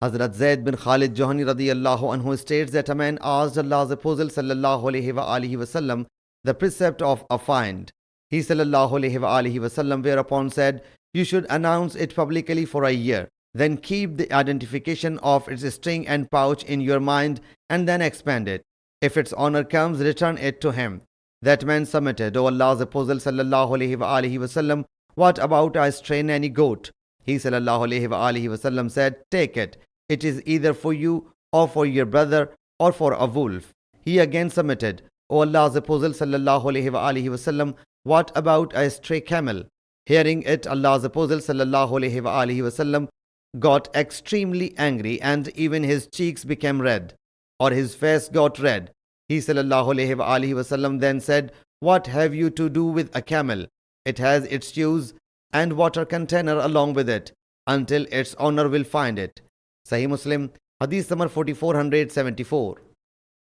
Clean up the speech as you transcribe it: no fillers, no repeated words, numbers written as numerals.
Hazrat Zayd bin Khalid Johani radiyallahu anhu states that a man asked Allah's Apostle sallallahu alayhi wa alihi wasallam the precept of a find. He sallallahu alayhi wa alihi wasallam whereupon said, you should announce it publicly for a year. Then keep the identification of its string and pouch in your mind and then expand it. If its owner comes, return it to him. That man submitted, O Allah's Apostle sallallahu alayhi wa alihi wasallam, what about I stray nanny goat? He sallallahu alayhi wa alihi wasallam said, take it. It is either for you or for your brother or for a wolf. He again submitted, O Allah's Apostle sallallahu alayhi wa alihi wasallam, what about a stray camel? Hearing it, Allah's Apostle sallallahu alayhi wa alihi wasallam got extremely angry and even his cheeks became red, or his face got red. He sallallahu alayhi wa alihi wasallam then said, what have you to do with a camel? It has its shoes and water container along with it until its owner will find it. Sahih Muslim Hadith number 4474.